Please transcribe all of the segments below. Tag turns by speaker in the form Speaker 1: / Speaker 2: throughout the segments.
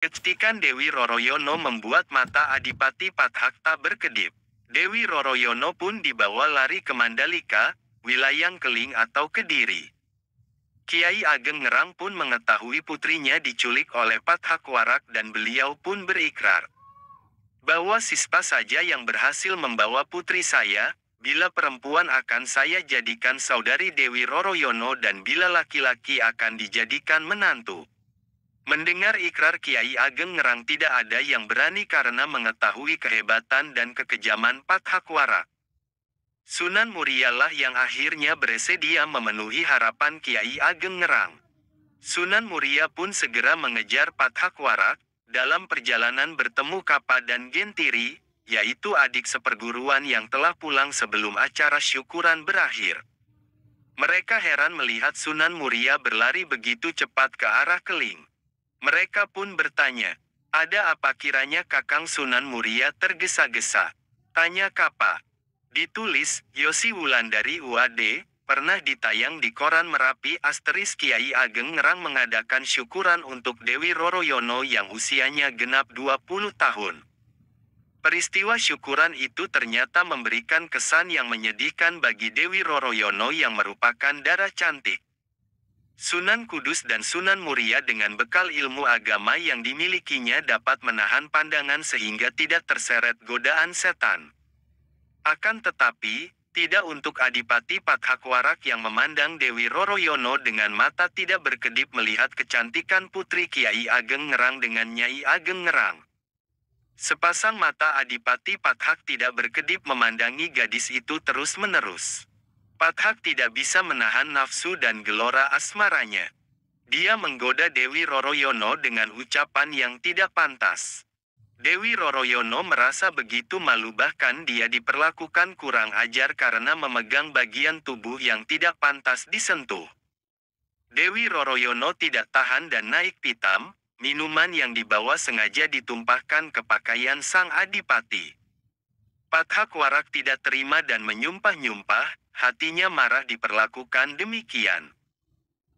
Speaker 1: Ketikan Dewi Roroyono membuat mata Adipati Pathak tak berkedip. Dewi Roroyono pun dibawa lari ke Mandalika, wilayah Keling atau Kediri. Kiai Ageng Ngerang pun mengetahui putrinya diculik oleh Pathak Warak dan beliau pun berikrar bahwa Sispa saja yang berhasil membawa putri saya, bila perempuan akan saya jadikan saudari Dewi Roroyono dan bila laki-laki akan dijadikan menantu. Mendengar ikrar Kiai Ageng Ngerang tidak ada yang berani karena mengetahui kehebatan dan kekejaman Pathak Warak. Sunan Murialah yang akhirnya bersedia memenuhi harapan Kiai Ageng Ngerang. Sunan Muria pun segera mengejar Pathak Warak, dalam perjalanan bertemu Kapa dan Gentiri, yaitu adik seperguruan yang telah pulang sebelum acara syukuran berakhir. Mereka heran melihat Sunan Muria berlari begitu cepat ke arah Keling. Mereka pun bertanya, ada apa kiranya Kakang Sunan Muria tergesa-gesa? Tanya Kapa. Ditulis, Yosi Wulandari UAD, pernah ditayang di koran Merapi * Kiai Ageng Ngerang mengadakan syukuran untuk Dewi Roroyono yang usianya genap 20 tahun. Peristiwa syukuran itu ternyata memberikan kesan yang menyedihkan bagi Dewi Roroyono yang merupakan darah cantik. Sunan Kudus dan Sunan Muria dengan bekal ilmu agama yang dimilikinya dapat menahan pandangan sehingga tidak terseret godaan setan. Akan tetapi, tidak untuk Adipati Pathak Warak yang memandang Dewi Roroyono dengan mata tidak berkedip melihat kecantikan putri Kiai Ageng Ngerang dengan Nyai Ageng Ngerang. Sepasang mata Adipati Pathak tidak berkedip memandangi gadis itu terus-menerus. Pathak tidak bisa menahan nafsu dan gelora asmaranya. Dia menggoda Dewi Roroyono dengan ucapan yang tidak pantas. Dewi Roroyono merasa begitu malu bahkan dia diperlakukan kurang ajar karena memegang bagian tubuh yang tidak pantas disentuh. Dewi Roroyono tidak tahan dan naik pitam, minuman yang dibawa sengaja ditumpahkan ke pakaian sang adipati. Pathak Warak tidak terima dan menyumpah-nyumpah, hatinya marah diperlakukan demikian.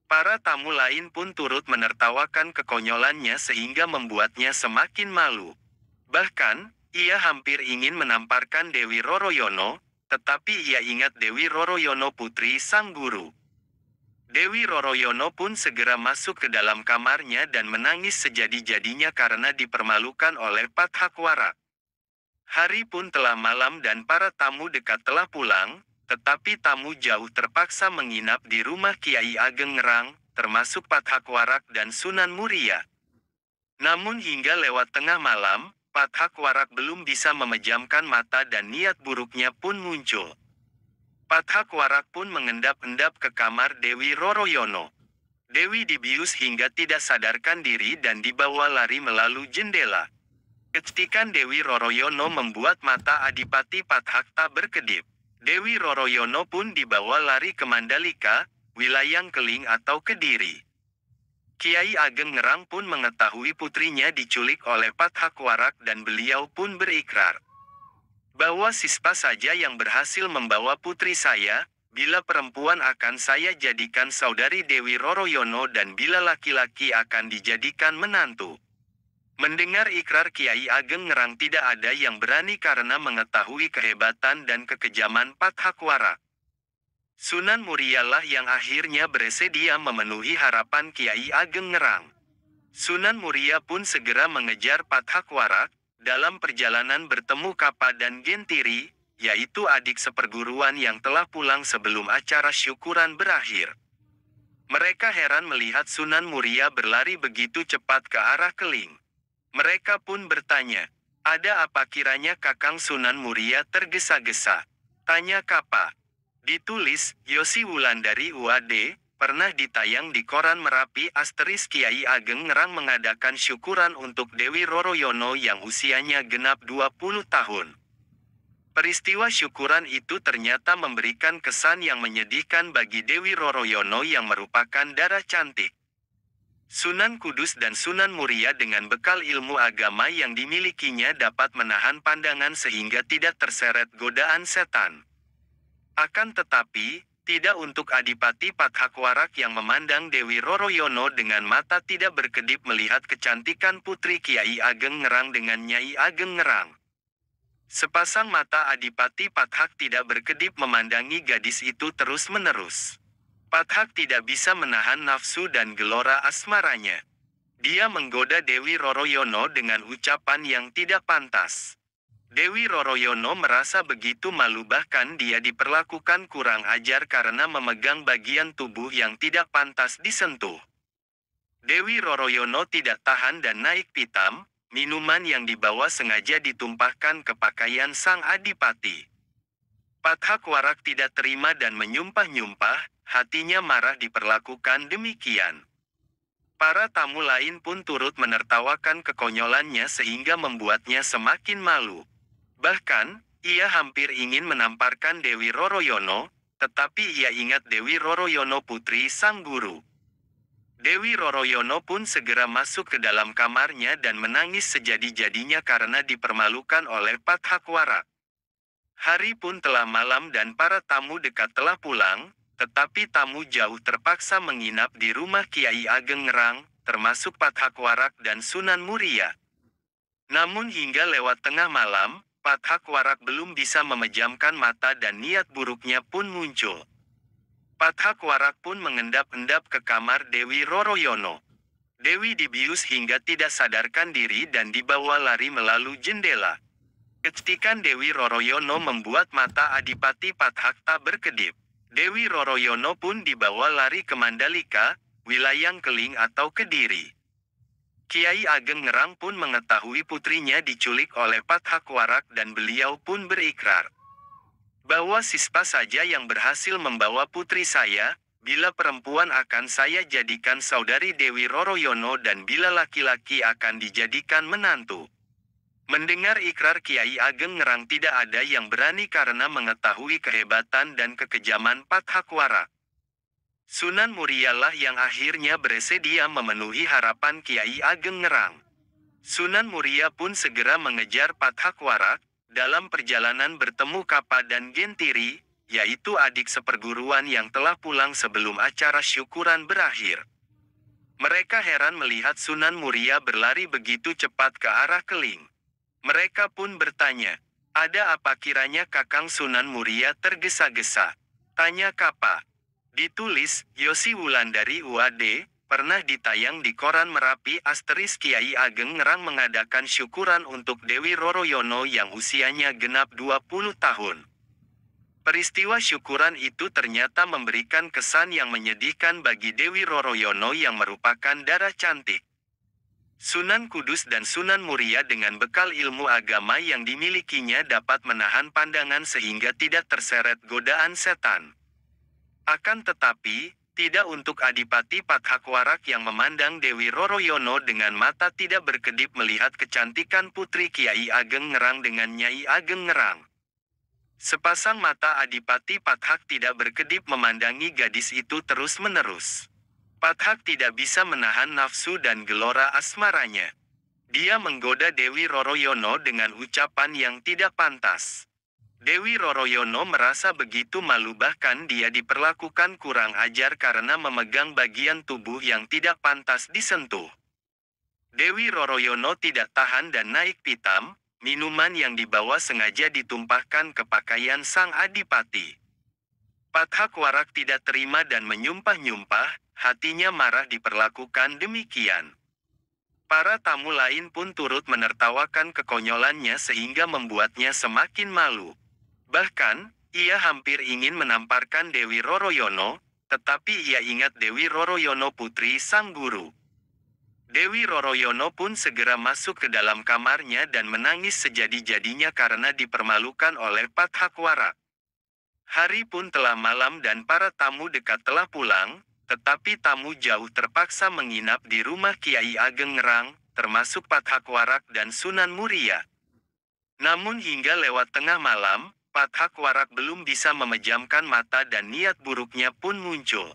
Speaker 1: Para tamu lain pun turut menertawakan kekonyolannya sehingga membuatnya semakin malu. Bahkan, ia hampir ingin menamparkan Dewi Roroyono, tetapi ia ingat Dewi Roroyono putri sang guru. Dewi Roroyono pun segera masuk ke dalam kamarnya dan menangis sejadi-jadinya karena dipermalukan oleh Pathak Warak. Hari pun telah malam dan para tamu dekat telah pulang, tetapi tamu jauh terpaksa menginap di rumah Kiai Ageng Ngerang, termasuk Pathak Warak dan Sunan Muria. Namun hingga lewat tengah malam, Pathak Warak belum bisa memejamkan mata dan niat buruknya pun muncul. Pathak Warak pun mengendap-endap ke kamar Dewi Roroyono. Dewi dibius hingga tidak sadarkan diri dan dibawa lari melalui jendela. Ketikan Dewi Roroyono membuat mata Adipati Pathak tak berkedip. Dewi Roroyono pun dibawa lari ke Mandalika, wilayah Keling atau Kediri. Kiai Ageng Ngerang pun mengetahui putrinya diculik oleh Pathak Warak dan beliau pun berikrar bahwa Sispa saja yang berhasil membawa putri saya, bila perempuan akan saya jadikan saudari Dewi Roroyono dan bila laki-laki akan dijadikan menantu. Mendengar ikrar Kiai Ageng Ngerang tidak ada yang berani karena mengetahui kehebatan dan kekejaman Pathak Warak. Sunan Murialah yang akhirnya bersedia memenuhi harapan Kiai Ageng Ngerang. Sunan Muria pun segera mengejar Pathak Warak, dalam perjalanan bertemu Kapa dan Gentiri, yaitu adik seperguruan yang telah pulang sebelum acara syukuran berakhir. Mereka heran melihat Sunan Muria berlari begitu cepat ke arah Keling. Mereka pun bertanya, ada apa kiranya Kakang Sunan Muria tergesa-gesa? Tanya Kapa. Ditulis, Yosi Wulandari UAD, pernah ditayang di koran Merapi * Kiai Ageng Ngerang mengadakan syukuran untuk Dewi Roroyono yang usianya genap 20 tahun. Peristiwa syukuran itu ternyata memberikan kesan yang menyedihkan bagi Dewi Roroyono yang merupakan darah cantik. Sunan Kudus dan Sunan Muria dengan bekal ilmu agama yang dimilikinya dapat menahan pandangan sehingga tidak terseret godaan setan. Akan tetapi, Tidak untuk Adipati Pathakwarak yang memandang Dewi Roroyono dengan mata tidak berkedip melihat kecantikan putri Kiai Ageng Ngerang dengan Nyai Ageng Ngerang. Sepasang mata Adipati Pathak tidak berkedip memandangi gadis itu terus-menerus. Pathak tidak bisa menahan nafsu dan gelora asmaranya. Dia menggoda Dewi Roroyono dengan ucapan yang tidak pantas. Dewi Roroyono merasa begitu malu, bahkan dia diperlakukan kurang ajar karena memegang bagian tubuh yang tidak pantas disentuh. Dewi Roroyono tidak tahan dan naik pitam. Minuman yang dibawa sengaja ditumpahkan ke pakaian sang adipati. Pathakwarak tidak terima dan menyumpah-nyumpah, hatinya marah diperlakukan demikian. Para tamu lain pun turut menertawakan kekonyolannya sehingga membuatnya semakin malu. Bahkan, ia hampir ingin menamparkan Dewi Roroyono, tetapi ia ingat Dewi Roroyono putri sang guru. Dewi Roroyono pun segera masuk ke dalam kamarnya dan menangis sejadi-jadinya karena dipermalukan oleh Pathakwarak. Hari pun telah malam dan para tamu dekat telah pulang, tetapi tamu jauh terpaksa menginap di rumah Kiai Ageng Ngerang, termasuk Pathakwarak dan Sunan Muria. Namun hingga lewat tengah malam, Pathakwarak belum bisa memejamkan mata dan niat buruknya pun muncul. Pathakwarak pun mengendap-endap ke kamar Dewi Roroyono. Dewi dibius hingga tidak sadarkan diri dan dibawa lari melalui jendela. Kecetikan Dewi Roroyono membuat mata Adipati Pathak tak berkedip. Dewi Roroyono pun dibawa lari ke Mandalika, wilayah Keling atau Kediri. Kiai Ageng Ngerang pun mengetahui putrinya diculik oleh Pathakwarak dan beliau pun berikrar bahwa Sispa saja yang berhasil membawa putri saya, bila perempuan akan saya jadikan saudari Dewi Roroyono dan bila laki-laki akan dijadikan menantu. Mendengar ikrar Kiai Ageng Ngerang tidak ada yang berani karena mengetahui kehebatan dan kekejaman Pathakwarak. Sunan Murialah yang akhirnya bersedia memenuhi harapan Kiai Ageng Ngerang. Sunan Muria pun segera mengejar Pathakwarak. Dalam perjalanan bertemu Kapa dan Gentiri, yaitu adik seperguruan yang telah pulang sebelum acara syukuran berakhir. Mereka heran melihat Sunan Muria berlari begitu cepat ke arah Keling. Mereka pun bertanya, "Ada apa?" Kiranya Kakang Sunan Muria tergesa-gesa. Tanya Kapa. Ditulis, Yosi Wulandari UAD, pernah ditayang di koran Merapi * Kiai Ageng Ngerang mengadakan syukuran untuk Dewi Roroyono yang usianya genap 20 tahun. Peristiwa syukuran itu ternyata memberikan kesan yang menyedihkan bagi Dewi Roroyono yang merupakan darah cantik. Sunan Kudus dan Sunan Muria dengan bekal ilmu agama yang dimilikinya dapat menahan pandangan sehingga tidak terseret godaan setan. Akan tetapi, tidak untuk Adipati Pathakwarak yang memandang Dewi Roroyono dengan mata tidak berkedip melihat kecantikan putri Kiai Ageng Ngerang dengan Nyai Ageng Ngerang. Sepasang mata Adipati Pathak tidak berkedip memandangi gadis itu terus-menerus. Pathak tidak bisa menahan nafsu dan gelora asmaranya. Dia menggoda Dewi Roroyono dengan ucapan yang tidak pantas. Dewi Roroyono merasa begitu malu, bahkan dia diperlakukan kurang ajar karena memegang bagian tubuh yang tidak pantas disentuh. Dewi Roroyono tidak tahan dan naik pitam. Minuman yang dibawa sengaja ditumpahkan ke pakaian sang adipati. Pathakwarak tidak terima dan menyumpah-nyumpah, hatinya marah diperlakukan demikian. Para tamu lain pun turut menertawakan kekonyolannya sehingga membuatnya semakin malu. Bahkan, ia hampir ingin menamparkan Dewi Roroyono, tetapi ia ingat Dewi Roroyono putri sang guru. Dewi Roroyono pun segera masuk ke dalam kamarnya dan menangis sejadi-jadinya karena dipermalukan oleh Pathakwarak. Hari pun telah malam dan para tamu dekat telah pulang, tetapi tamu jauh terpaksa menginap di rumah Kiai Ageng Ngerang, termasuk Pathakwarak dan Sunan Muria. Namun hingga lewat tengah malam, Pathakwarak belum bisa memejamkan mata dan niat buruknya pun muncul.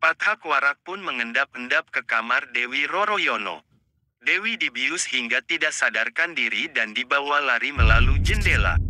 Speaker 1: Pathakwarak pun mengendap-endap ke kamar Dewi Roroyono. Dewi dibius hingga tidak sadarkan diri dan dibawa lari melalui jendela.